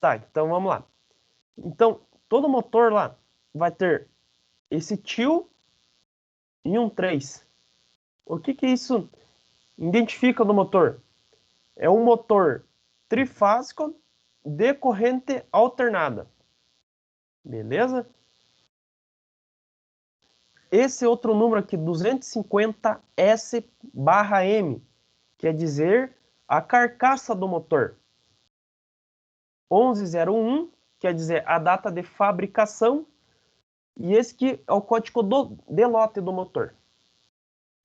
Tá, então vamos lá. Então, todo motor lá vai ter esse tio e um 3. O que isso identifica no motor? É um motor trifásico de corrente alternada. Beleza? Esse outro número aqui, 250S/M, quer dizer a carcaça do motor. 1101 quer dizer a data de fabricação. E esse que é o código de lote do motor.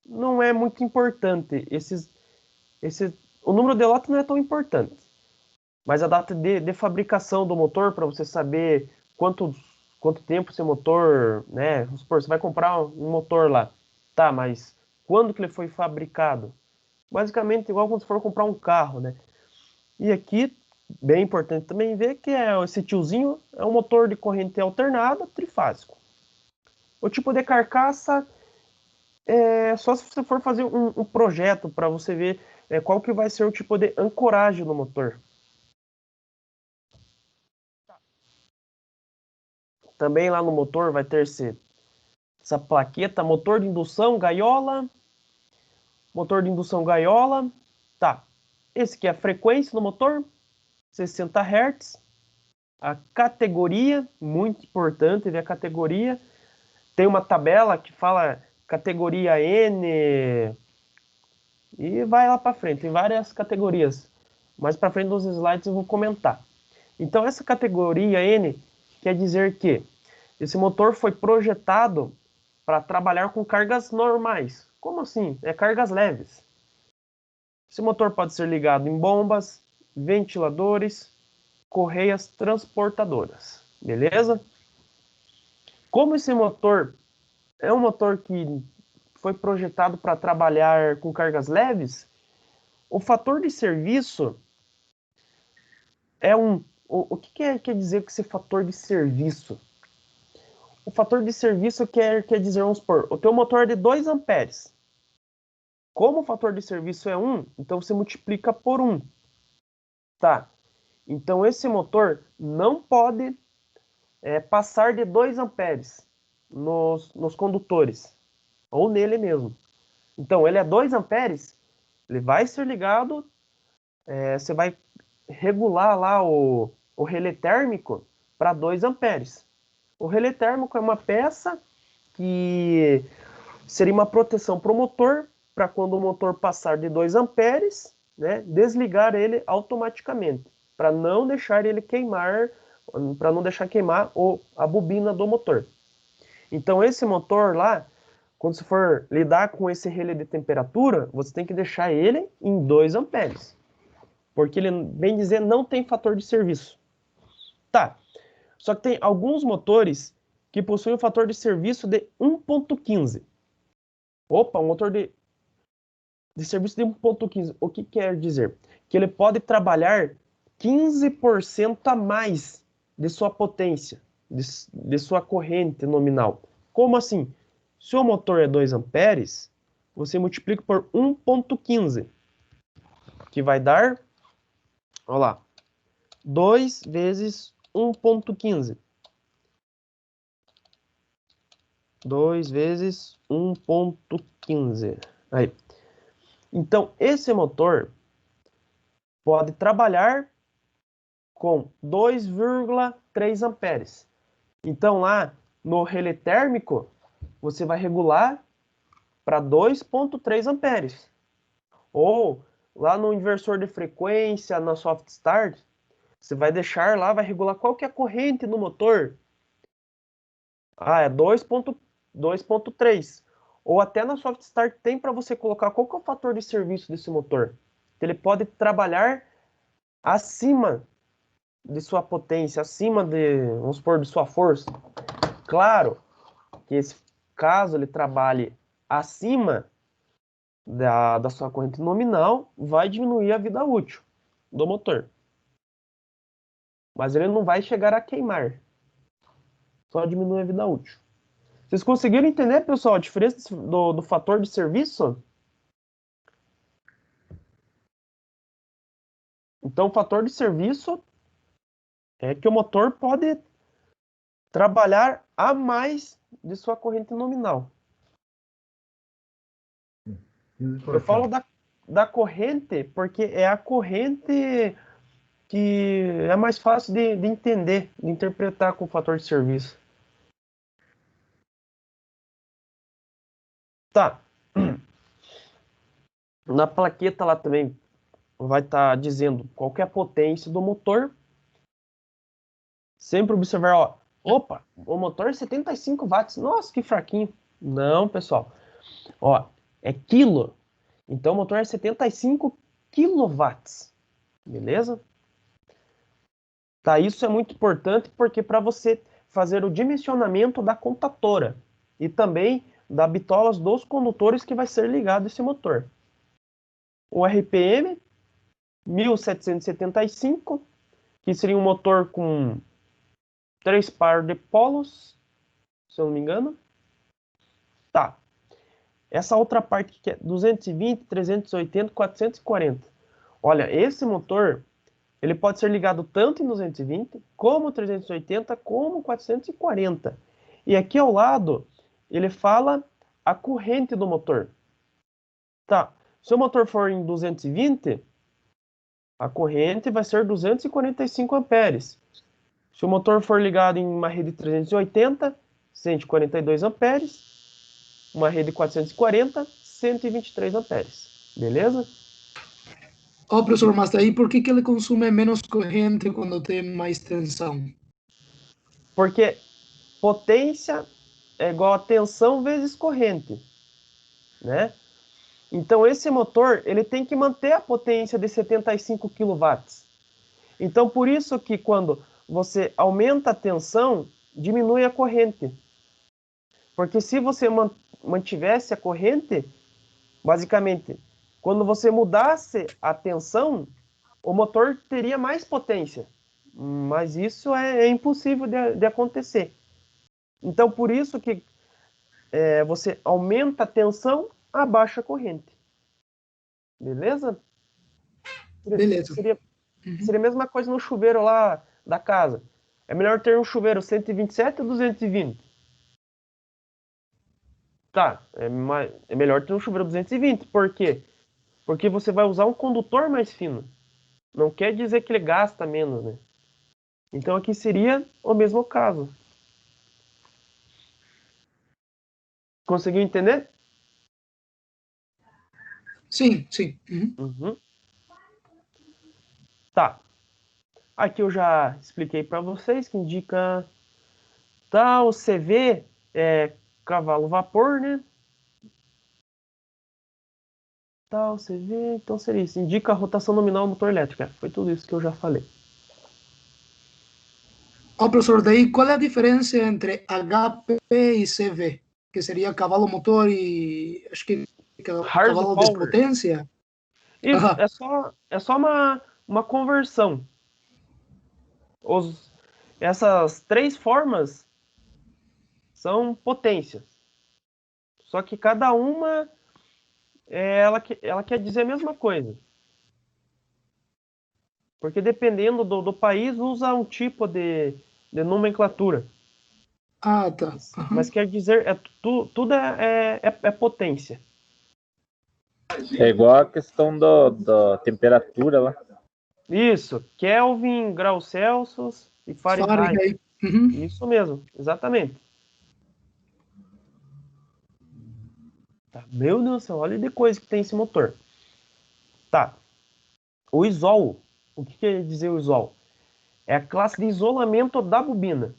Não é muito importante. O número de lote não é tão importante. Mas a data de fabricação do motor, para você saber quanto tempo seu motor, né? Vamos supor, você vai comprar um motor lá. Tá, mas quando que ele foi fabricado? Basicamente, igual quando você for comprar um carro, né? E aqui, bem importante também ver que esse tiozinho é um motor de corrente alternada trifásico. O tipo de carcaça é só se você for fazer um projeto para você ver qual que vai ser o tipo de ancoragem no motor. Também lá no motor vai ter essa plaqueta, motor de indução, gaiola, motor de indução gaiola. Tá, esse aqui é a frequência do motor, 60 Hz. A categoria, muito importante ver a categoria. Tem uma tabela que fala categoria N e vai lá para frente, tem várias categorias. Mais para frente nos slides eu vou comentar. Então essa categoria N quer dizer que esse motor foi projetado para trabalhar com cargas normais. Como assim? É cargas leves. Esse motor pode ser ligado em bombas, ventiladores, correias transportadoras. Beleza? Como esse motor é um motor que foi projetado para trabalhar com cargas leves, o fator de serviço é um. O que quer dizer com esse fator de serviço? O fator de serviço quer dizer, vamos supor, o teu motor é de 2 amperes. Como o fator de serviço é 1, então você multiplica por 1. Tá. Então esse motor não pode passar de 2 amperes nos condutores, ou nele mesmo. Então ele é 2 amperes, ele vai ser ligado, você vai regular lá o relé térmico para 2 amperes. O relé térmico é uma peça que seria uma proteção para o motor, para quando o motor passar de 2 amperes, né, desligar ele automaticamente, para não deixar ele queimar, para não deixar queimar a bobina do motor. Então esse motor lá, quando você for lidar com esse relé de temperatura, você tem que deixar ele em 2 amperes, porque ele, bem dizer, não tem fator de serviço. Tá, só que tem alguns motores que possuem o fator de serviço de 1.15. Opa, um motor de serviço de 1.15. O que quer dizer? Que ele pode trabalhar 15% a mais de sua potência, de sua corrente nominal. Como assim? Se o motor é 2 amperes, você multiplica por 1.15, que vai dar, olha lá, 2 vezes 1.15. 2 vezes 1.15. Aí. Então, esse motor pode trabalhar com 2,3 amperes. Então, lá no relé térmico, você vai regular para 2,3 amperes. Ou lá no inversor de frequência, na soft start, você vai deixar lá, vai regular qual que é a corrente no motor. Ah, é 2,3. Ou até na soft start tem para você colocar qual que é o fator de serviço desse motor. Ele pode trabalhar acima de sua potência, acima de, vamos supor, de sua força. Claro que esse caso ele trabalhe acima da sua corrente nominal, vai diminuir a vida útil do motor. Mas ele não vai chegar a queimar. Só diminui a vida útil. Vocês conseguiram entender, pessoal, a diferença do fator de serviço? Então, o fator de serviço é que o motor pode trabalhar a mais de sua corrente nominal. Eu falo da corrente porque é a corrente que é mais fácil de entender, de interpretar com o fator de serviço. Tá. Na plaqueta lá também vai estar dizendo qual que é a potência do motor. Sempre observar, ó, opa, o motor é 75 watts. Nossa, que fraquinho. Não, pessoal. Ó, é quilo. Então o motor é 75 quilowatts. Beleza? Tá, isso é muito importante porque para você fazer o dimensionamento da contatora e também da bitolas dos condutores que vai ser ligado esse motor. O RPM 1775, que seria um motor com 3 par de polos, se eu não me engano. Tá. Essa outra parte que é 220, 380, 440. Olha, esse motor, ele pode ser ligado tanto em 220, como 380, como 440. E aqui ao lado, ele fala a corrente do motor. Tá. Se o motor for em 220, a corrente vai ser 245 amperes. Se o motor for ligado em uma rede 380, 142 amperes. Uma rede 440, 123 amperes. Beleza? Ó, professor, mas daí por que ele consome menos corrente quando tem mais tensão? Porque potência é igual a tensão vezes corrente, né? Então esse motor, ele tem que manter a potência de 75 kW. Então por isso que quando você aumenta a tensão, diminui a corrente. Porque se você mantivesse a corrente, basicamente, quando você mudasse a tensão, o motor teria mais potência. Mas isso é impossível de acontecer. Então, por isso que você aumenta a tensão, abaixa a corrente. Beleza? Beleza. Seria a mesma coisa no chuveiro lá da casa. É melhor ter um chuveiro 127 ou 220? Tá, é melhor ter um chuveiro 220. Por quê? Porque você vai usar um condutor mais fino. Não quer dizer que ele gasta menos, né? Então aqui seria o mesmo caso. Conseguiu entender? Sim, sim. Uhum. Tá. Aqui eu já expliquei para vocês que indica o CV é cavalo vapor, né? O CV, então seria isso. Indica a rotação nominal do motor elétrico. Foi tudo isso que eu já falei. Ó, professor, daí qual é a diferença entre HP e CV? Que seria cavalo motor e acho que Hard cavalo de power. potência? Isso, Aham. é só uma conversão. Essas três formas são potências. Só que cada uma ela quer dizer a mesma coisa. Porque dependendo do país, usa um tipo de nomenclatura. Ah, tá. Mas Aham. quer dizer, tudo é potência. É igual a questão da temperatura lá. Isso, Kelvin, graus Celsius e Fahrenheit. Fahrenheit. Uhum. Isso mesmo, exatamente. Tá, meu Deus do céu, olha de coisa que tem esse motor. Tá, o isol, o que quer dizer o isol? É a classe de isolamento da bobina.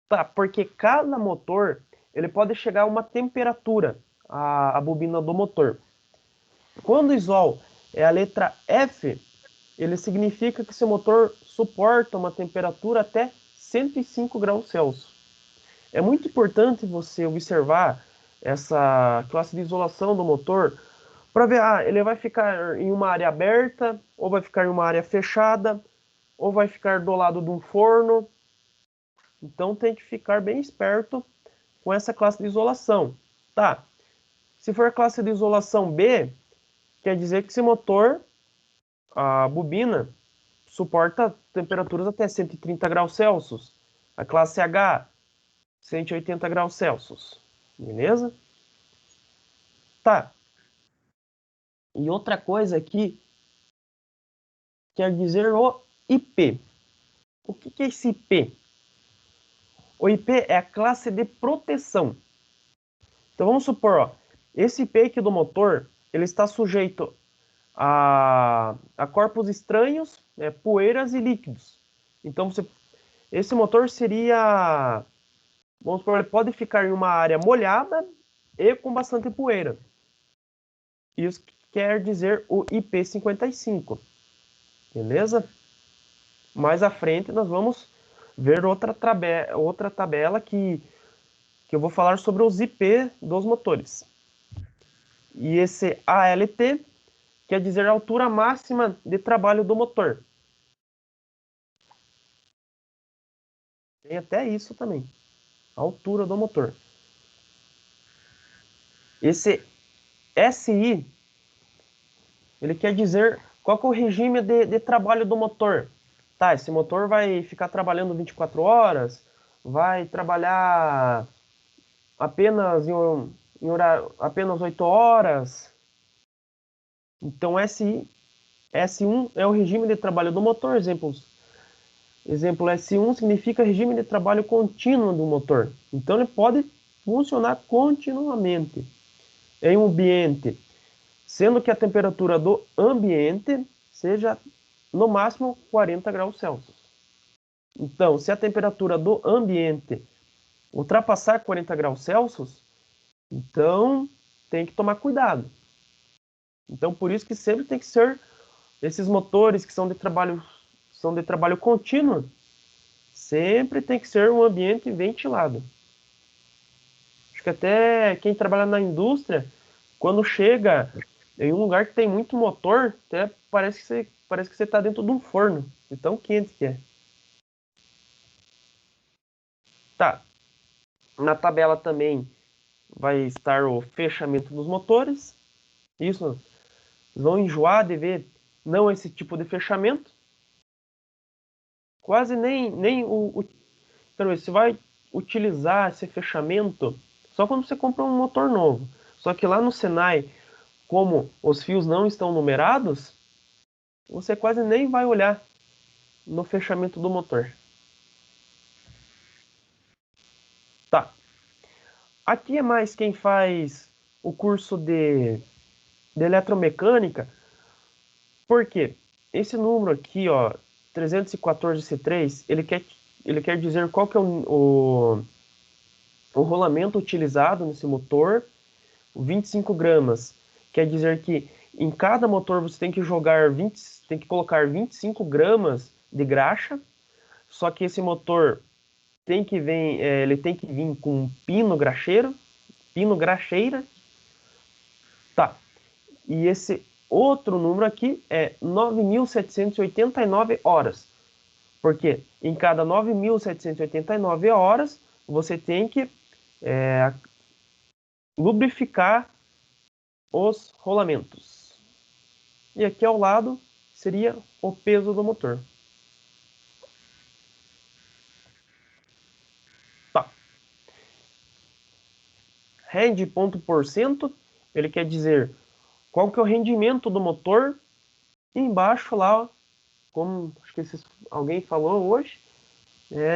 Tá, porque cada motor, ele pode chegar a uma temperatura, a bobina do motor. Quando o isol é a letra F, ele significa que seu motor suporta uma temperatura até 105 graus Celsius. É muito importante você observar essa classe de isolação do motor para ver, ele vai ficar em uma área aberta, ou vai ficar em uma área fechada, ou vai ficar do lado de um forno. Então tem que ficar bem esperto com essa classe de isolação. Tá, se for a classe de isolação B, quer dizer que esse motor, a bobina, suporta temperaturas até 130 graus Celsius. A classe H, 180 graus Celsius. Beleza? Tá. E outra coisa aqui, quer dizer o IP. O que é esse IP? O IP é a classe de proteção. Então vamos supor, ó, esse IP aqui do motor, ele está sujeito a corpos estranhos, né, poeiras e líquidos. Então esse motor seria, vamos supor, ele pode ficar em uma área molhada e com bastante poeira. Isso quer dizer o IP55. Beleza? Mais à frente nós vamos ver outra tabela que eu vou falar sobre os IP dos motores. E esse ALT quer dizer a altura máxima de trabalho do motor. Tem até isso também, a altura do motor. Esse SI, ele quer dizer qual que é o regime de trabalho do motor. Tá, esse motor vai ficar trabalhando 24 horas, vai trabalhar apenas apenas 8 horas. Então S1 é o regime de trabalho do motor. Exemplo S1 significa regime de trabalho contínuo do motor. Então ele pode funcionar continuamente em um ambiente, sendo que a temperatura do ambiente seja no máximo 40 graus Celsius. Então, se a temperatura do ambiente ultrapassar 40 graus Celsius, então tem que tomar cuidado. Então, por isso que sempre tem que ser esses motores que são de trabalho contínuo, sempre tem que ser um ambiente ventilado. Acho que até quem trabalha na indústria, quando chega em um lugar que tem muito motor, até parece que você está dentro de um forno, de tão quente que é. Tá. Na tabela também vai estar o fechamento dos motores. Isso, vocês vão enjoar de ver não esse tipo de fechamento. Quase nem você vai utilizar esse fechamento só quando você compra um motor novo. Só que lá no Senai, como os fios não estão numerados, você quase nem vai olhar no fechamento do motor. Tá. Aqui é mais quem faz o curso de eletromecânica. Por quê? Esse número aqui, ó, 314C3, ele quer dizer qual que é o rolamento utilizado nesse motor. O 25 gramas quer dizer que em cada motor você tem que colocar 25 gramas de graxa, só que esse motor ele tem que vir com pino graxeira. Tá. E esse outro número aqui é 9.789 horas. Porque em cada 9.789 horas você tem que lubrificar os rolamentos. E aqui ao lado seria o peso do motor. Tá. Rend ponto por cento, ele quer dizer qual que é o rendimento do motor. E embaixo lá, como acho que alguém falou hoje,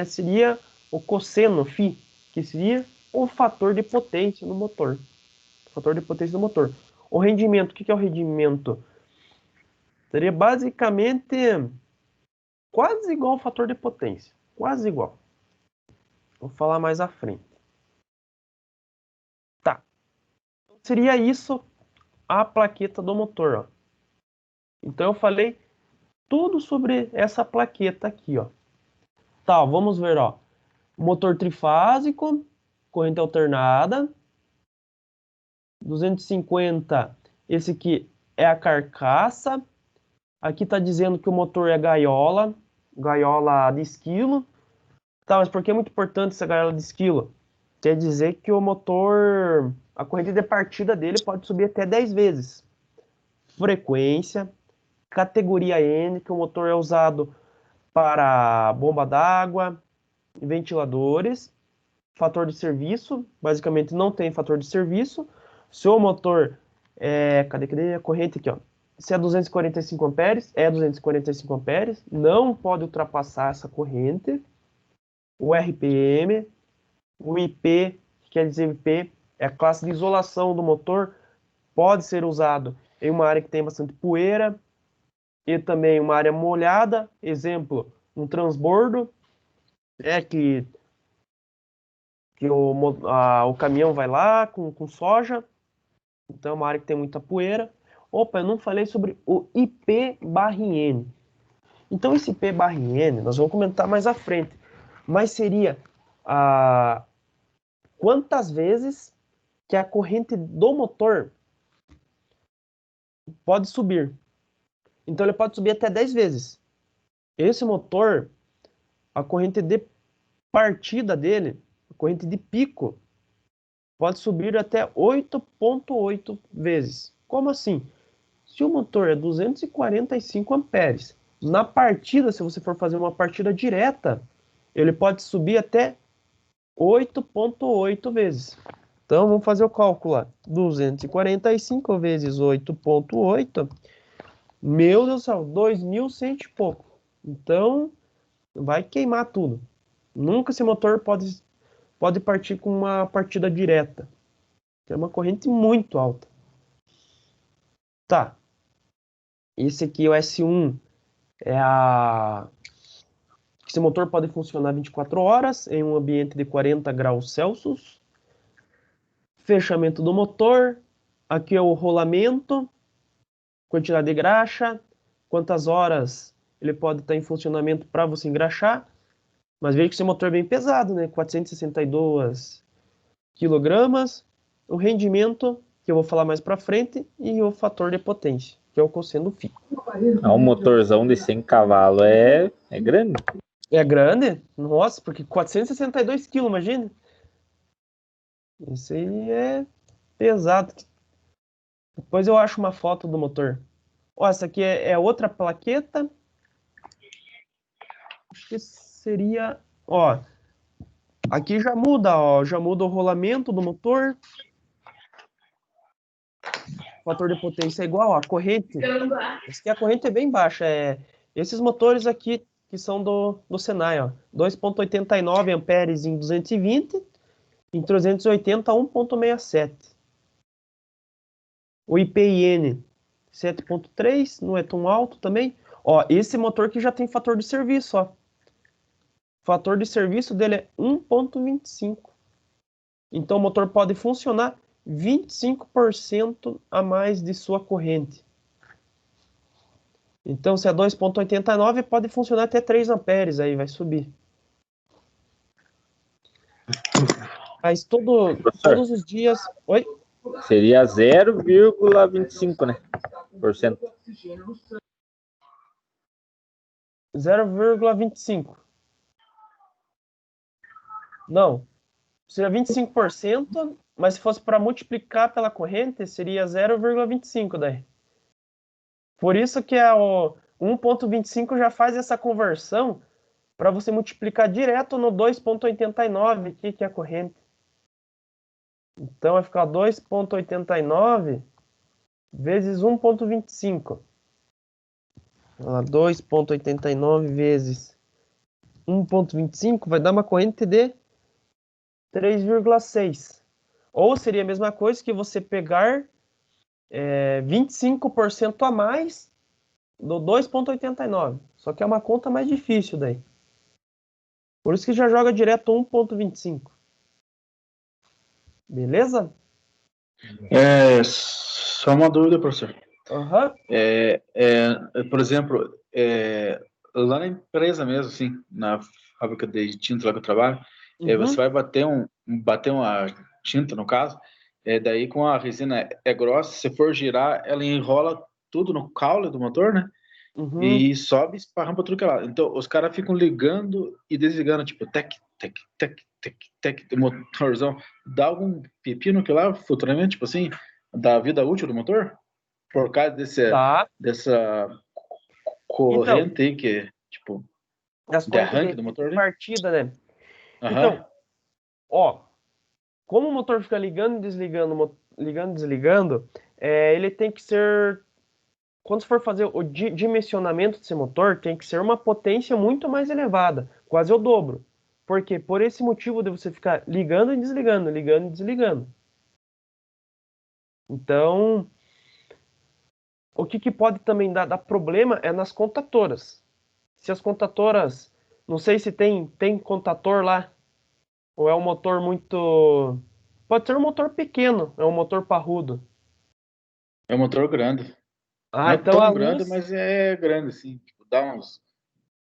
seria o cosseno φ, que seria o fator de potência do motor. O rendimento, o que é o rendimento? Seria basicamente quase igual ao fator de potência. Quase igual. Vou falar mais à frente. Tá. Seria isso a plaqueta do motor, ó. Então eu falei tudo sobre essa plaqueta aqui, ó. Tá, vamos ver, ó. Motor trifásico, corrente alternada. 250, esse aqui é a carcaça. Aqui está dizendo que o motor é gaiola de esquilo. Tá, mas por que é muito importante essa gaiola de esquilo? Quer dizer que o motor, a corrente de partida dele pode subir até 10 vezes. Frequência, categoria N, que o motor é usado para bomba d'água, ventiladores. Fator de serviço, basicamente não tem fator de serviço. Seu motor cadê a corrente aqui, ó? Se é 245 amperes, é 245 amperes, não pode ultrapassar essa corrente. O RPM, o IP, que quer dizer IP, é a classe de isolação do motor, pode ser usado em uma área que tem bastante poeira e também uma área molhada, exemplo, um transbordo, que o caminhão vai lá com soja, então é uma área que tem muita poeira. Opa, eu não falei sobre o IP/N. Então esse IP/N nós vamos comentar mais à frente, mas seria quantas vezes que a corrente do motor pode subir. Então ele pode subir até 10 vezes. Esse motor, a corrente de partida dele, a corrente de pico, pode subir até 8,8 vezes. Como assim? Se o motor é 245 amperes, na partida, se você for fazer uma partida direta, ele pode subir até 8,8 vezes. Então, vamos fazer o cálculo lá. 245 vezes 8,8. Meu Deus do céu, 2.100 e pouco. Então, vai queimar tudo. Nunca esse motor pode partir com uma partida direta. É uma corrente muito alta. Tá. Esse aqui, o S1, esse motor pode funcionar 24 horas em um ambiente de 40 graus Celsius. Fechamento do motor. Aqui é o rolamento. Quantidade de graxa. Quantas horas ele pode estar em funcionamento para você engraxar. Mas veja que esse motor é bem pesado, né? 462 quilogramas. O rendimento, que eu vou falar mais para frente, e o fator de potência, que é o cosseno φ. Um motorzão de 100 cavalos é grande. É grande? Nossa, porque 462 quilos, imagina. Isso aí é pesado. Depois eu acho uma foto do motor. Ó, essa aqui é outra plaqueta. Acho que seria... Ó, aqui já muda, ó. Já muda o rolamento do motor. O fator de potência é igual, ó, a corrente. Essa aqui a corrente é bem baixa. Esses motores aqui que são do Senai, ó. 2,89 amperes em 220, em 380 1,67. O IPIN 7,3, não é tão alto também. Ó, esse motor aqui já tem fator de serviço, ó. O fator de serviço dele é 1,25. Então o motor pode funcionar 25% a mais de sua corrente. Então, se é 2,89, pode funcionar até 3 amperes, aí vai subir. Mas todos os dias... Oi? Seria 0,25, né? %. 0,25. Não. Seria 25%, mas se fosse para multiplicar pela corrente, seria 0,25 daí. Por isso que o 1,25 já faz essa conversão para você multiplicar direto no 2,89, que é a corrente. Então vai ficar 2,89 vezes 1,25. 2,89 vezes 1,25 vai dar uma corrente de 3,6. Ou seria a mesma coisa que você pegar 25% a mais do 2,89. Só que é uma conta mais difícil daí. Por isso que já joga direto 1,25. Beleza? Só uma dúvida, professor. Aham. Por exemplo, lá na empresa mesmo, assim, na fábrica de tinta lá que eu trabalho, você vai bater uma tinta, no caso, daí com a resina grossa, se for girar, ela enrola tudo no caule do motor, né? E sobe e esparrama tudo que é lado. Então, os caras ficam ligando e desligando, tipo, tec, tec, tec, tec, tec, o motorzão. Dá algum pepino que lá, futuramente, tipo assim, da vida útil do motor? Por causa Tá. dessa corrente aí, que é, tipo, as de correntes arranque do motor, de né? partida, né? Aham. Então, ó, como o motor fica ligando e desligando, ele tem que ser, quando você for fazer o dimensionamento desse motor, tem que ser uma potência muito mais elevada, quase o dobro. Por quê? Por esse motivo de você ficar ligando e desligando, ligando e desligando. Então, o que pode também dar problema é nas contatoras. Se as contatoras, não sei se tem contator lá, ou é um motor muito... Pode ser um motor pequeno, é um motor parrudo. É um motor grande. Não Ah, é então a tão grande, luz... mas é grande, assim. Tipo, dá uns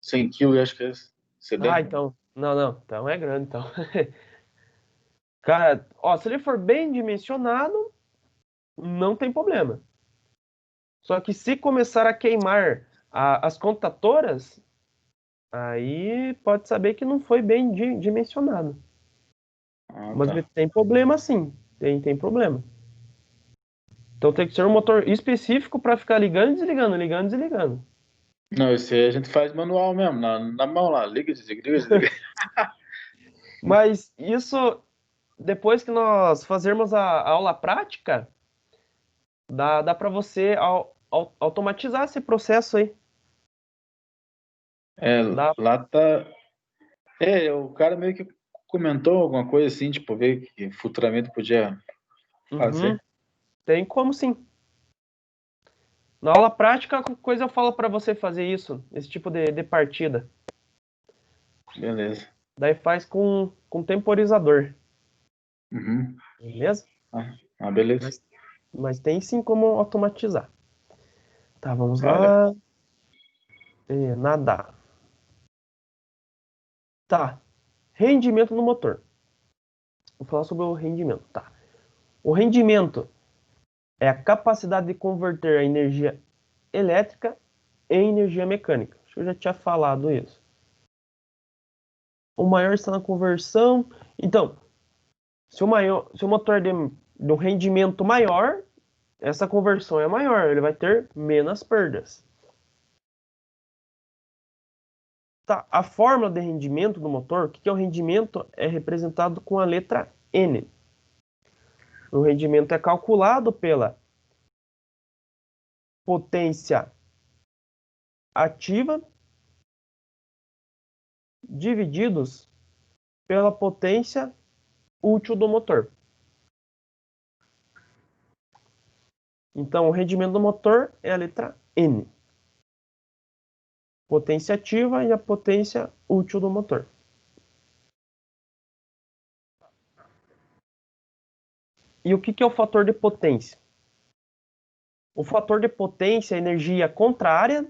100 quilos, acho que é Ah, sedã. então... Não. Então é grande, então. Cara, ó, se ele for bem dimensionado, não tem problema. Só que se começar a queimar as contatoras, aí pode saber que não foi bem dimensionado. Ah, Mas tá. tem problema sim, tem problema. Então tem que ser um motor específico para ficar ligando e desligando, ligando e desligando. Não, esse aí a gente faz manual mesmo, na mão lá. Liga, desliga, liga, desliga. Mas isso, depois que nós fazermos a aula prática, dá para você automatizar esse processo aí. É, Dá. lá tá. É, o cara meio que comentou alguma coisa assim, tipo, ver que futuramente podia Uhum. fazer. Tem como sim. Na aula prática, qualquer coisa eu falo para você fazer isso, esse tipo de partida. Beleza. Daí faz com temporizador, Uhum. beleza? Beleza. Mas tem sim como automatizar. Tá, vamos Cara, lá. Nadar. Tá. Rendimento no motor. Vou falar sobre o rendimento. Tá. O rendimento é a capacidade de converter a energia elétrica em energia mecânica. Acho que eu já tinha falado isso. O maior está na conversão. Então, se o motor de um rendimento maior, essa conversão é maior, ele vai ter menos perdas. Tá, a fórmula de rendimento do motor, o que é o rendimento? É representado com a letra N. O rendimento é calculado pela potência ativa divididos pela potência útil do motor. Então, o rendimento do motor é a letra N. Potência ativa e a potência útil do motor. E o que é o fator de potência? O fator de potência é a energia contrária,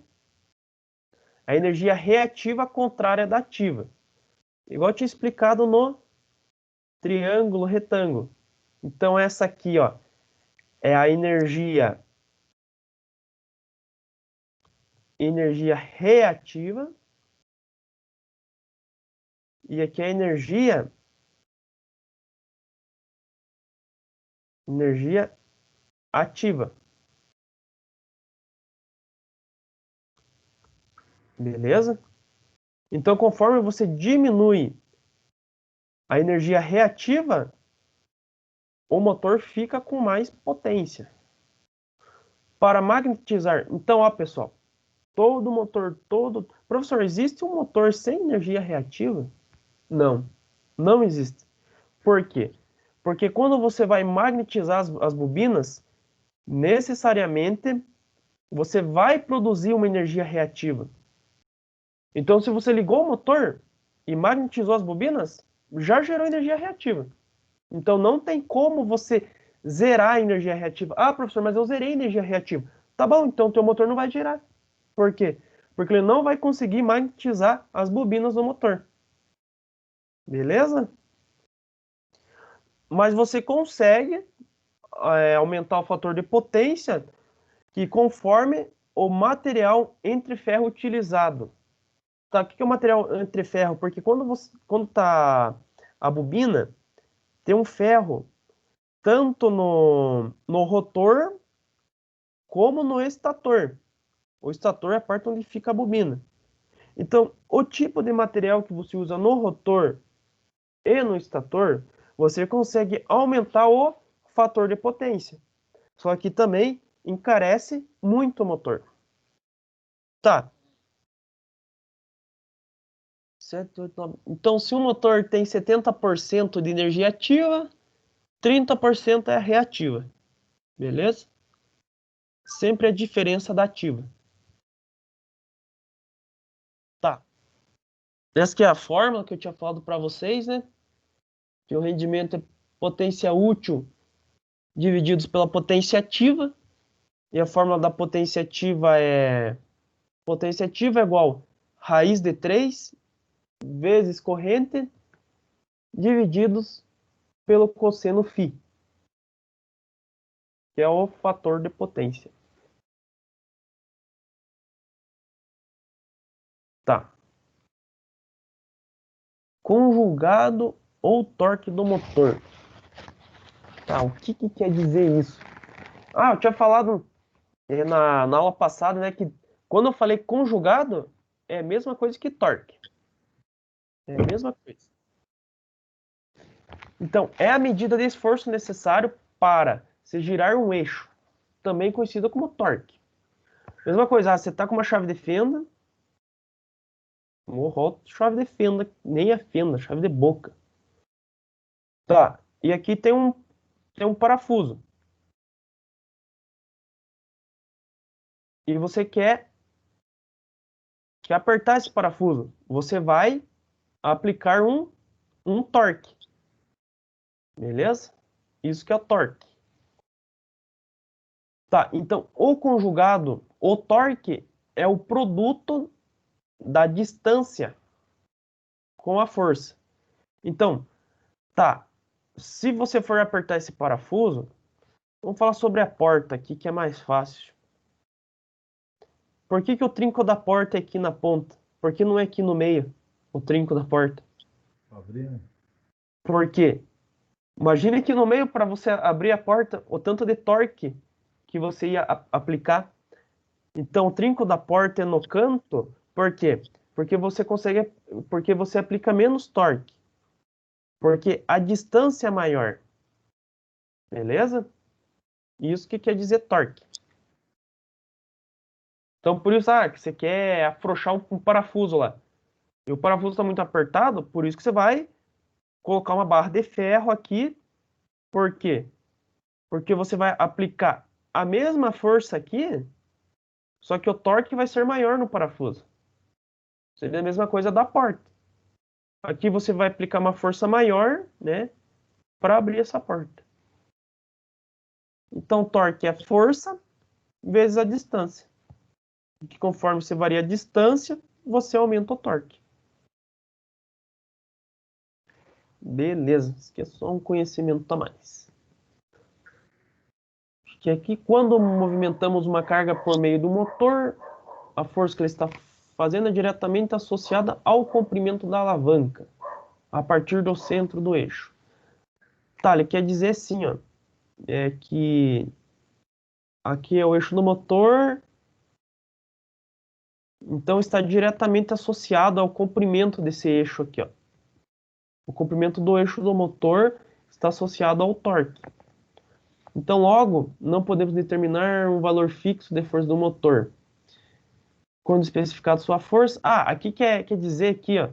a energia reativa contrária da ativa. Igual eu tinha explicado no triângulo retângulo. Então essa aqui, ó, é a energia reativa e aqui é a energia ativa. Beleza? Então conforme você diminui a energia reativa, o motor fica com mais potência. Para magnetizar, então, ó, pessoal, todo motor, Professor, existe um motor sem energia reativa? Não, não existe. Por quê? Porque quando você vai magnetizar as bobinas, necessariamente você vai produzir uma energia reativa. Então, se você ligou o motor e magnetizou as bobinas, já gerou energia reativa. Então, não tem como você zerar a energia reativa. Ah, professor, mas eu zerei a energia reativa. Tá bom, então teu motor não vai gerar. Por quê? Porque ele não vai conseguir magnetizar as bobinas do motor. Beleza? Mas você consegue aumentar o fator de potência que conforme o material entre ferro utilizado. Tá, o que é o material entre ferro? Porque quando tá a bobina, tem um ferro tanto no rotor como no estator. O estator é a parte onde fica a bobina. Então, o tipo de material que você usa no rotor e no estator, você consegue aumentar o fator de potência. Só que também encarece muito o motor. Tá. 7, 8, 9. Então, se o motor tem 70% de energia ativa, 30% é reativa. Beleza? Sempre a diferença da ativa. Tá. Essa que é a fórmula que eu tinha falado para vocês, né? Que o rendimento é potência útil divididos pela potência ativa. E a fórmula da potência ativa é... Potência ativa é igual a raiz de 3 vezes corrente divididos pelo cosseno φ, que é o fator de potência. Tá. Conjugado ou torque do motor. Tá, o que quer dizer isso? Ah, eu tinha falado na aula passada, né, que quando eu falei conjugado, é a mesma coisa que torque. É a mesma coisa. Então, é a medida de esforço necessário para se girar um eixo, também conhecido como torque. Mesma coisa, você está com uma chave de fenda, chave de fenda, nem a fenda, chave de boca. Tá, e aqui tem um parafuso. E você quer apertar esse parafuso. Você vai aplicar um torque. Beleza? Isso que é o torque. Tá, então o conjugado, o torque é o produto da distância com a força. Então, tá, se você for apertar esse parafuso, vamos falar sobre a porta aqui, que é mais fácil. Por que o trinco da porta é aqui na ponta? Por que não é aqui no meio, o trinco da porta? Por quê? Imagine que no meio, para você abrir a porta, o tanto de torque que você ia aplicar. Então, o trinco da porta é no canto. Por quê? Porque você aplica menos torque. Porque a distância é maior. Beleza? Isso que quer dizer torque. Então, por isso, que você quer afrouxar um parafuso lá. E o parafuso está muito apertado, por isso que você vai colocar uma barra de ferro aqui. Por quê? Porque você vai aplicar a mesma força aqui, só que o torque vai ser maior no parafuso. Seria a mesma coisa da porta. Aqui você vai aplicar uma força maior, né, para abrir essa porta. Então, torque é força vezes a distância. Que conforme você varia a distância, você aumenta o torque. Beleza, isso aqui é só um conhecimento a mais. Que aqui, quando movimentamos uma carga por meio do motor, a força que ele está fazendo é diretamente associada ao comprimento da alavanca, a partir do centro do eixo. Tá, ele quer dizer assim, ó, que aqui é o eixo do motor, então está diretamente associado ao comprimento desse eixo aqui, ó. O comprimento do eixo do motor está associado ao torque. Então, logo, não podemos determinar um valor fixo de força do motor. Quando especificado sua força... aqui quer dizer aqui, ó,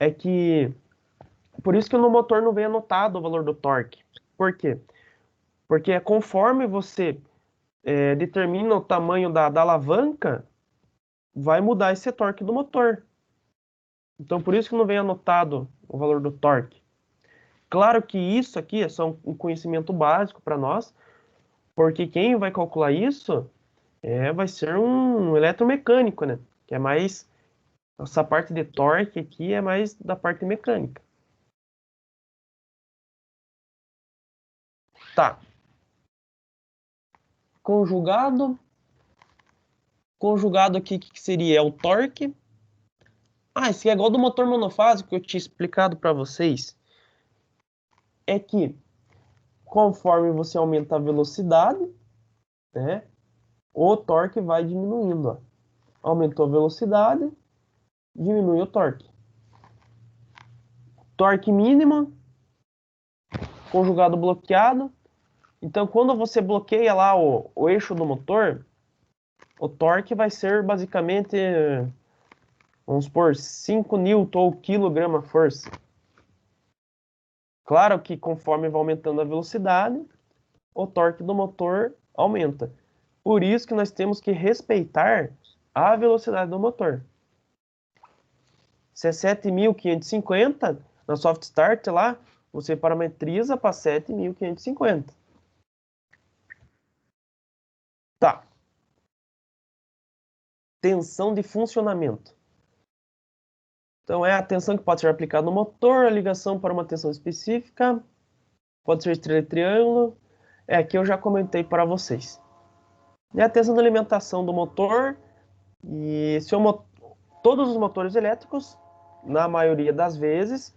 é que... Por isso que no motor não vem anotado o valor do torque. Por quê? Porque é conforme você determina o tamanho da alavanca, vai mudar esse torque do motor. Então, por isso que não vem anotado o valor do torque. Claro que isso aqui é só um conhecimento básico para nós, porque quem vai calcular isso vai ser um eletromecânico, né? Que é mais... Essa parte de torque aqui é mais da parte mecânica. Tá. Conjugado. Conjugado aqui, o que seria? É o torque. Esse é igual do motor monofásico que eu tinha explicado para vocês. É que conforme você aumenta a velocidade, né, o torque vai diminuindo. Ó. Aumentou a velocidade, diminui o torque. Torque mínimo, conjugado bloqueado. Então, quando você bloqueia lá o eixo do motor, o torque vai ser basicamente, vamos supor, 5 newton ou quilograma-força. Claro que conforme vai aumentando a velocidade, o torque do motor aumenta. Por isso que nós temos que respeitar a velocidade do motor. Se é 7.550, na soft start lá, você parametriza para 7.550. Tá. Tensão de funcionamento. Então, é a tensão que pode ser aplicada no motor, a ligação para uma tensão específica, pode ser estrela e triângulo. Aqui eu já comentei para vocês. É a tensão de alimentação do motor. E se todos os motores elétricos, na maioria das vezes,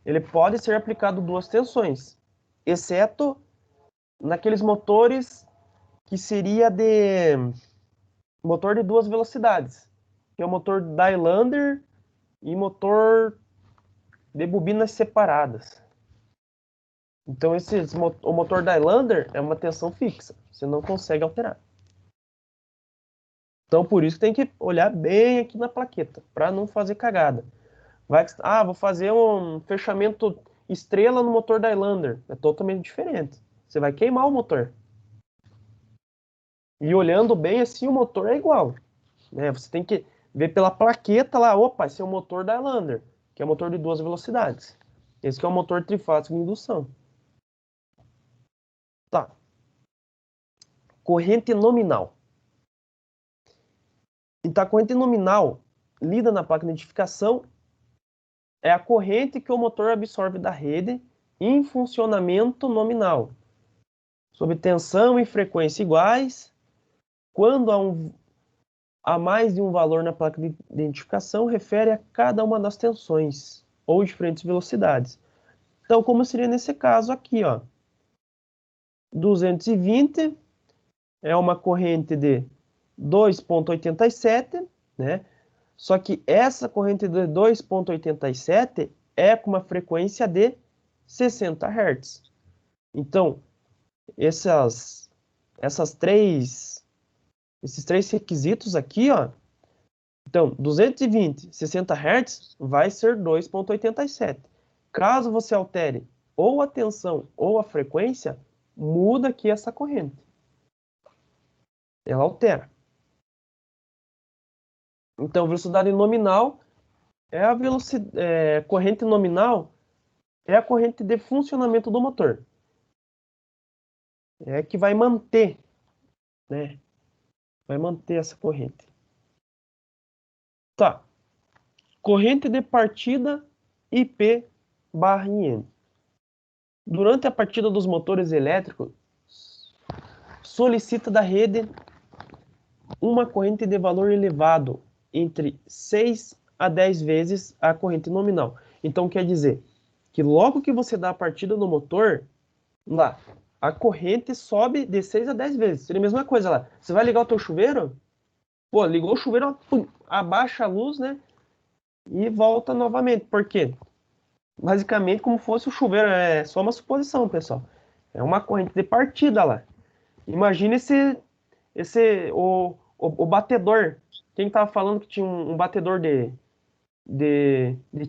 ele pode ser aplicado duas tensões, exceto naqueles motores que seria de motor de duas velocidades, que é o motor Dailander e motor de bobinas separadas. Então, o motor Dailander é uma tensão fixa, você não consegue alterar. Então, por isso que tem que olhar bem aqui na plaqueta, para não fazer cagada. Vou fazer um fechamento estrela no motor Dailander. É totalmente diferente. Você vai queimar o motor. E olhando bem assim, o motor é igual. Né? Você tem que ver pela plaqueta lá, opa, esse é o motor Dailander, que é o motor de duas velocidades. Esse que é o motor trifásico de indução. Tá. Corrente nominal. Então, a corrente nominal, lida na placa de identificação, é a corrente que o motor absorve da rede em funcionamento nominal, sob tensão e frequência iguais, quando há mais de um valor na placa de identificação, refere a cada uma das tensões ou diferentes velocidades. Então, como seria nesse caso aqui, ó, 220 é uma corrente de 2,87, né? Só que essa corrente de 2,87 é com uma frequência de 60 Hz. Então, esses três requisitos aqui, ó. Então, 220, 60 Hz vai ser 2,87. Caso você altere ou a tensão ou a frequência, muda aqui essa corrente. Ela altera. Então, velocidade nominal é a corrente nominal é a corrente de funcionamento do motor. É que vai manter, né? Vai manter essa corrente. Tá. Corrente de partida IP/IN. Durante a partida dos motores elétricos, solicita da rede uma corrente de valor elevado entre 6 a 10 vezes a corrente nominal. Então, quer dizer que logo que você dá a partida no motor, lá, a corrente sobe de 6 a 10 vezes. Seria a mesma coisa lá. Você vai ligar o teu chuveiro, pô, ligou o chuveiro, pum, abaixa a luz, né? E volta novamente. Por quê? Basicamente, como fosse o chuveiro, é só uma suposição, pessoal. É uma corrente de partida lá. Imagina o batedor. Quem estava falando que tinha um batedor de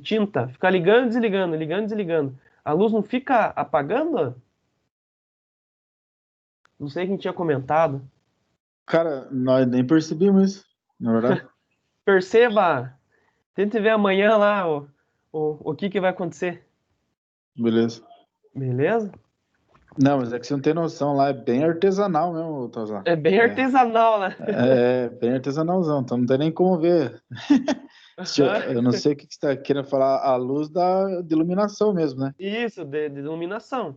tinta? Ficar ligando e desligando, ligando e desligando. A luz não fica apagando? Não sei quem tinha comentado. Cara, nós nem percebemos isso, na verdade. Perceba, tente ver amanhã lá o que vai acontecer. Beleza. Beleza? Não, mas é que você não tem noção lá, é bem artesanal mesmo, Tazar. É bem artesanal, né? É bem artesanalzão, então não tem nem como ver. Eu não sei o que você está querendo falar, a luz de iluminação mesmo, né? Isso, de iluminação.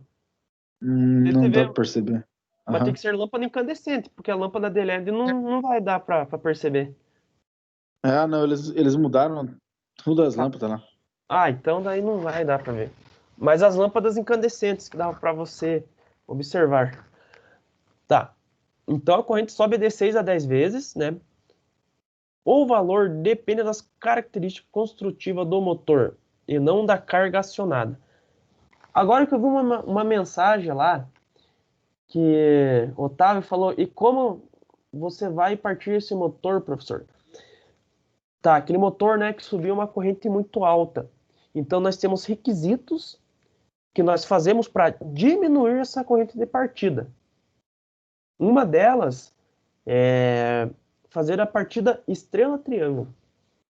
Não dá para perceber. Mas tem que ser lâmpada incandescente, porque a lâmpada de LED não vai dar para perceber. Não, eles mudaram tudo as lâmpadas lá. Então daí não vai dar para ver. Mas as lâmpadas incandescentes que dava para você observar. Tá. Então a corrente sobe de 6 a 10 vezes, né? O valor depende das características construtivas do motor e não da carga acionada. Agora que eu vi uma mensagem lá que o Otávio falou, e como você vai partir esse motor, professor? Tá, aquele motor, né, que subiu uma corrente muito alta. Então nós temos requisitos que nós fazemos para diminuir essa corrente de partida. Uma delas é fazer a partida estrela-triângulo,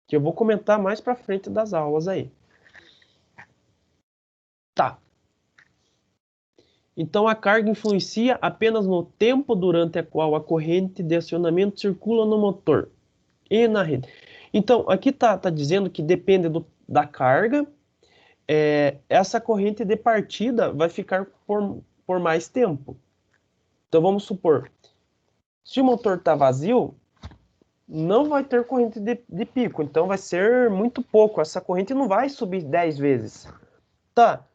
que eu vou comentar mais para frente das aulas aí. Tá. Então a carga influencia apenas no tempo durante o qual a corrente de acionamento circula no motor e na rede. Então aqui tá dizendo que depende da carga, essa corrente de partida vai ficar por mais tempo. Então vamos supor, se o motor está vazio, não vai ter corrente de pico, então vai ser muito pouco. Essa corrente não vai subir 10 vezes. Tá,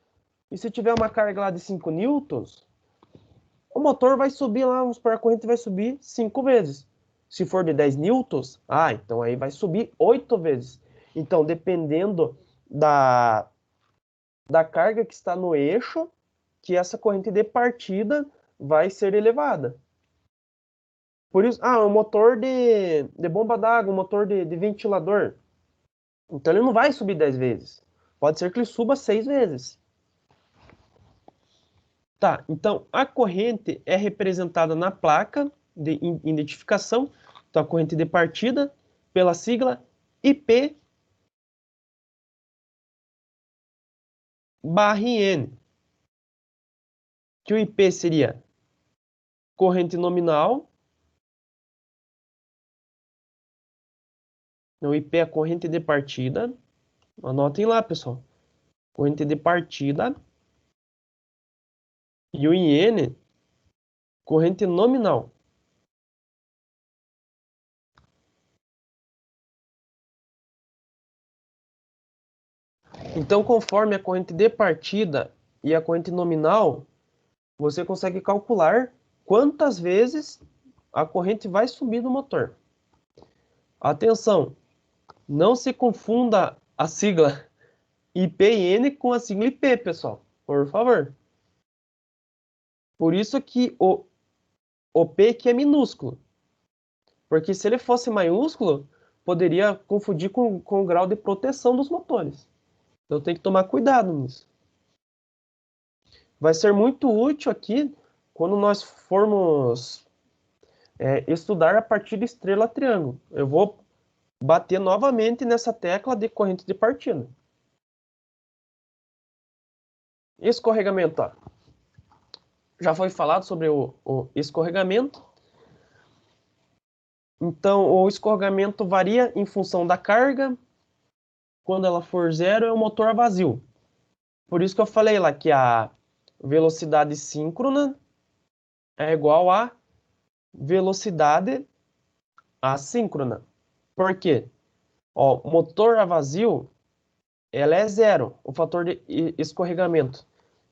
e se tiver uma carga lá de 5 newtons, o motor vai subir lá, vamos supor, a corrente vai subir 5 vezes. Se for de 10 newtons, então aí vai subir 8 vezes. Então, dependendo da carga que está no eixo, que essa corrente de partida vai ser elevada. Por isso, um motor de bomba d'água, um motor de ventilador. Então ele não vai subir 10 vezes. Pode ser que ele suba 6 vezes. Tá, então a corrente é representada na placa de identificação. Então a corrente de partida pela sigla IP/N. Que o IP seria corrente nominal. O IP é a corrente de partida. Anotem lá, pessoal. Corrente de partida. E o IN, corrente nominal. Então, conforme a corrente de partida e a corrente nominal, você consegue calcular quantas vezes a corrente vai subir no motor. Atenção, não se confunda a sigla IP/N com a sigla IP, pessoal, por favor. Por isso que o P aqui é minúsculo. Porque se ele fosse maiúsculo, poderia confundir com o grau de proteção dos motores. Então tem que tomar cuidado nisso. Vai ser muito útil aqui quando nós formos estudar a partir de estrela-triângulo. Eu vou bater novamente nessa tecla de corrente de partida. Escorregamento. Ó. Já foi falado sobre o escorregamento. Então, o escorregamento varia em função da carga. Quando ela for zero, é o motor vazio. Por isso que eu falei lá que a velocidade síncrona é igual a velocidade assíncrona. Por quê? Ó, motor a vazio, ela é zero, o fator de escorregamento.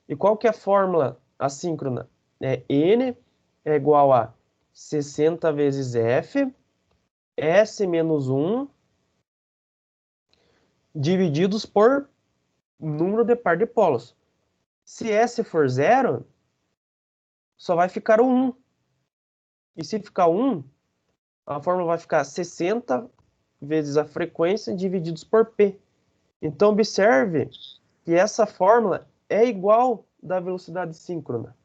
E qual que é a fórmula assíncrona? N é igual a 60 vezes F, S menos 1, divididos por número de par de polos. Se S for zero, só vai ficar o 1. E se ficar 1, a fórmula vai ficar 60 vezes a frequência divididos por P. Então, observe que essa fórmula é igual da velocidade síncrona.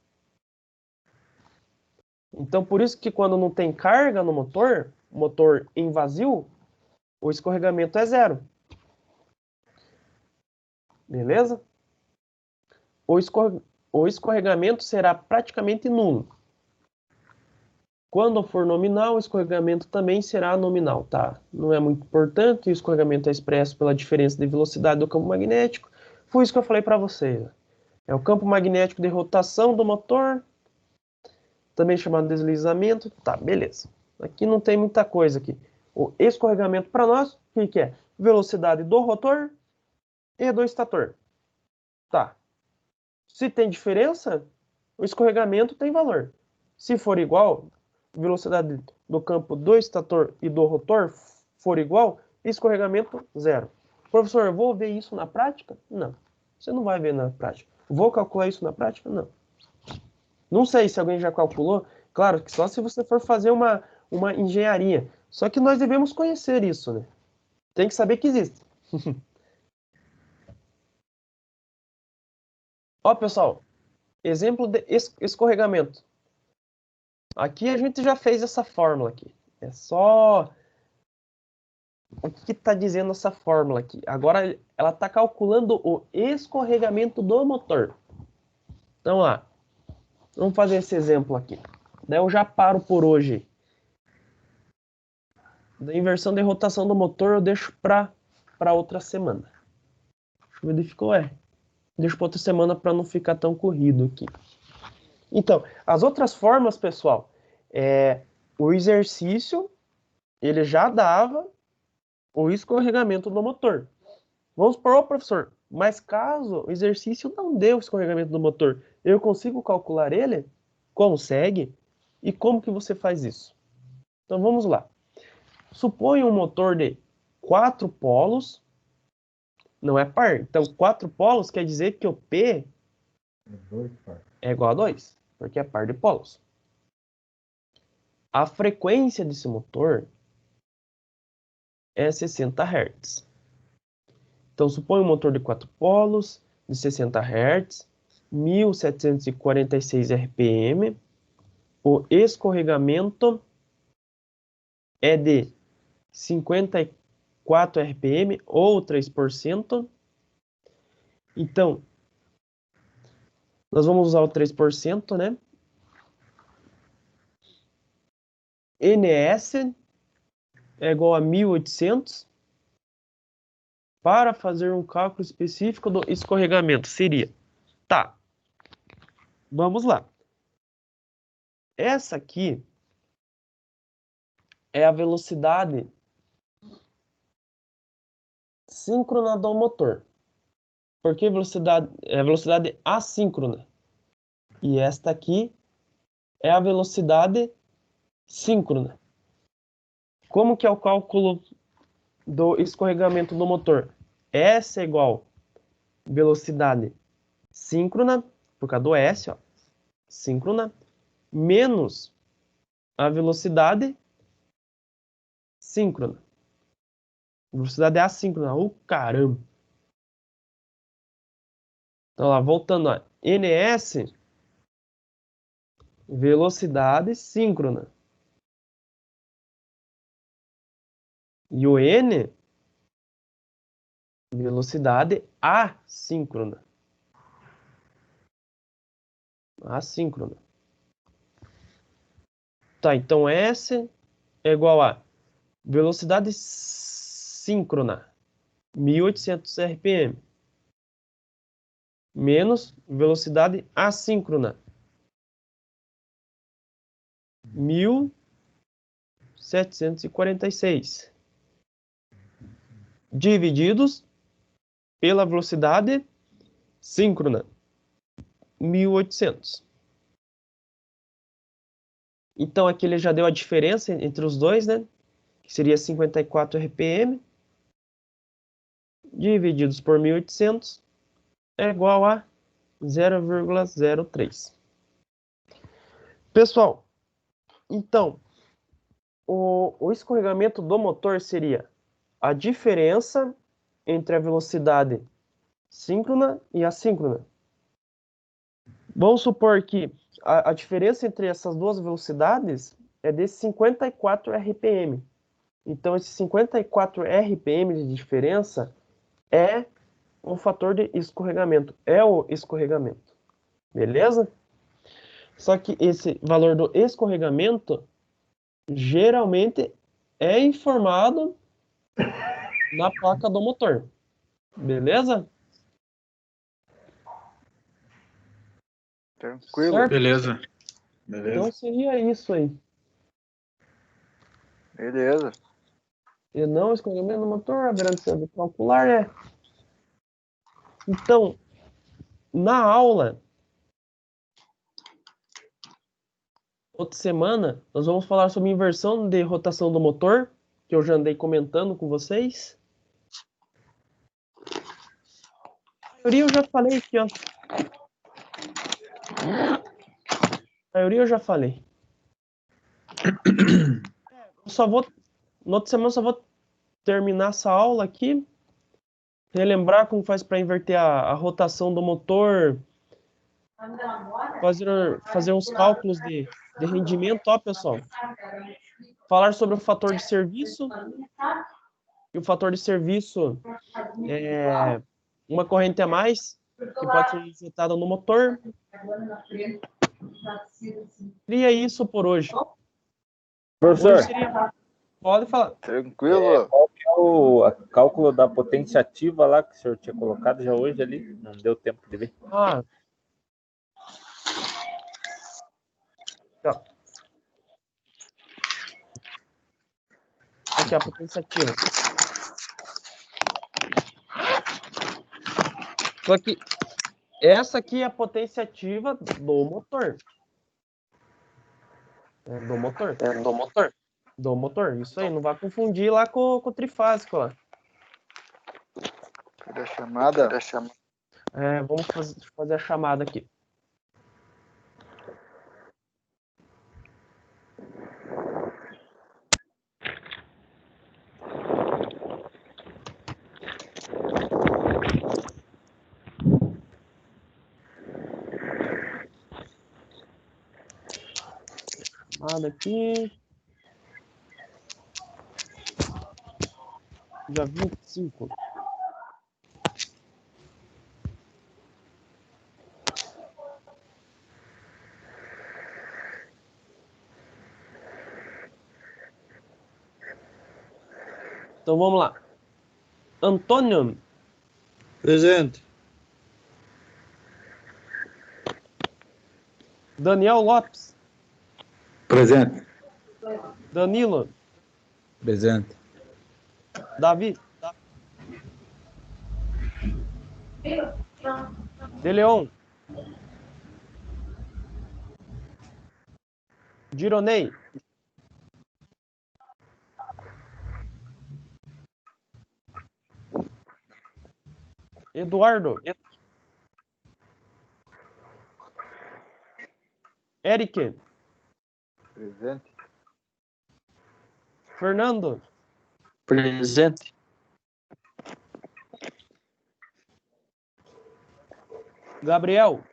Então, por isso que quando não tem carga no motor, motor em vazio, o escorregamento é zero. Beleza? O escorregamento será praticamente nulo. Quando for nominal, o escorregamento também será nominal, tá? Não é muito importante, o escorregamento é expresso pela diferença de velocidade do campo magnético. Foi isso que eu falei para vocês. É o campo magnético de rotação do motor, também chamado de deslizamento. Tá, beleza. Aqui não tem muita coisa aqui. O escorregamento para nós, o que é? Velocidade do rotor e do estator. Tá. Se tem diferença, o escorregamento tem valor. Se for igual, velocidade do campo do estator e do rotor for igual, escorregamento zero. Professor, eu vou ver isso na prática? Não. Você não vai ver na prática. Vou calcular isso na prática? Não. Não sei se alguém já calculou. Claro que só se você for fazer uma engenharia. Só que nós devemos conhecer isso, né? Tem que saber que existe. Ó, pessoal, exemplo de escorregamento. Aqui a gente já fez essa fórmula aqui. É só... O que está dizendo essa fórmula aqui? Agora ela está calculando o escorregamento do motor. Então lá, vamos fazer esse exemplo aqui. Daí eu já paro por hoje. Da inversão de rotação do motor eu deixo para outra semana. Deixa eu ver se ficou, deixo para outra semana para não ficar tão corrido aqui. Então, as outras formas, pessoal, o exercício, ele já dava o escorregamento do motor. Vamos supor, professor, mas caso o exercício não dê o escorregamento do motor, eu consigo calcular ele? Consegue. E como que você faz isso? Então vamos lá. Suponha um motor de 4 polos, não é par. Então 4 polos quer dizer que o P é igual a 2, porque é par de polos. A frequência desse motor é 60 Hz. Então, suponha um motor de 4 polos, de 60 Hz, 1746 RPM. O escorregamento é de 54 RPM ou 3%. Então, nós vamos usar o 3%, né? NS é igual a 1800. Para fazer um cálculo específico do escorregamento, seria... Tá, vamos lá. Essa aqui é a velocidade síncrona do motor. Por que velocidade? É a velocidade assíncrona. E esta aqui é a velocidade síncrona. Como que é o cálculo do escorregamento do motor? S é igual a velocidade síncrona, por causa do S, ó, síncrona, menos a velocidade síncrona. Velocidade assíncrona. Caramba! Então, lá, voltando a NS, velocidade síncrona. E o N, velocidade assíncrona. Assíncrona. Tá, então S é igual a velocidade síncrona, 1800 RPM, menos velocidade assíncrona, 1746, divididos pela velocidade síncrona, 1800. Então aqui ele já deu a diferença entre os dois, né? Que seria 54 RPM divididos por 1800 é igual a 0,03. Pessoal, então, o escorregamento do motor seria a diferença entre a velocidade síncrona e assíncrona. Vamos supor que a diferença entre essas duas velocidades é de 54 RPM. Então, esse 54 RPM de diferença é um fator de escorregamento. É o escorregamento. Beleza? Só que esse valor do escorregamento geralmente é informado na placa do motor. Beleza? Tranquilo. Certo? Beleza. Então seria isso aí. Beleza. E não escorregamento do motor, a grande de calcular é. Então, na aula, outra semana, nós vamos falar sobre inversão de rotação do motor, que eu já andei comentando com vocês. A maioria eu já falei aqui, ó. A maioria eu já falei. Eu só vou... Na outra semana eu só vou terminar essa aula aqui. Relembrar como faz para inverter a rotação do motor. Fazer uns cálculos de rendimento, ó, pessoal. Falar sobre o fator de serviço. E o fator de serviço é uma corrente a mais que pode ser injetada no motor. Seria isso por hoje. Professor, Hoje seria... Pode falar. Tranquilo. qual que é o cálculo da potência ativa lá que o senhor tinha colocado já hoje ali? Não deu tempo de ver. Ah. Tá. Aqui a potência ativa. Só que essa aqui é a potência ativa do motor. Do motor. Isso aí, não vai confundir lá com o trifásico lá. Cadê a chamada? Vamos fazer a chamada aqui. Chamada aqui. Dia 25. Então vamos lá. Antônio. Presente. Daniel Lopes. Presente. Danilo. Presente. Davi. De Leon. Dironei. Eduardo. Eric. Presente. Fernando. Presente. Gabriel.